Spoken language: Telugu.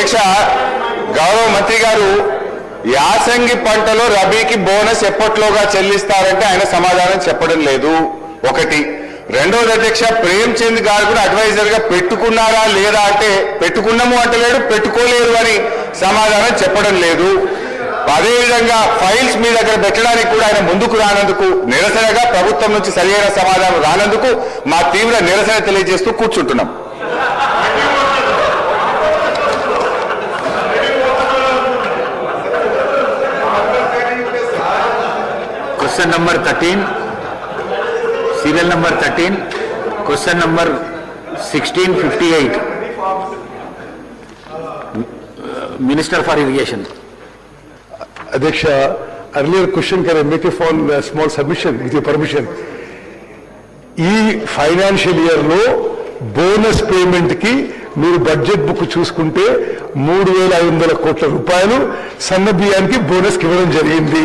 అధ్యక్ష, గౌరవ మంత్రి గారు యాసంగి పంటలో రబీకి బోనస్ ఎప్పట్లోగా చెల్లిస్తారంటే ఆయన సమాధానం చెప్పడం లేదు. ఒకటి. రెండోది అధ్యక్ష, ప్రేమ్చంద్ గారు కూడా అడ్వైజర్ గా పెట్టుకున్నారా లేదా అంటే పెట్టుకున్నాము అంటలేడు, పెట్టుకోలేరు అని సమాధానం చెప్పడం లేదు. అదేవిధంగా ఫైల్స్ మీ దగ్గర పెట్టడానికి కూడా ఆయన ముందుకు రానందుకు నిరసనగా ప్రభుత్వం నుంచి సరైన సమాధానం రానందుకు మా తీవ్ర నిరసన తెలియజేస్తూ కూర్చుంటున్నాం. Question number 13, serial number 13, question number 1658, Minister for Irrigation. Adhyaksha, earlier question, can I make a small submission with your permission? ఈ ఫైనాన్షియల్ ఇయర్ లో బోనస్ పేమెంట్ కి మీరు బడ్జెట్ బుక్ చూసుకుంటే 3,500 కోట్ల రూపాయలు సన్న బియ్యానికి బోనస్ ఇవ్వడం జరిగింది.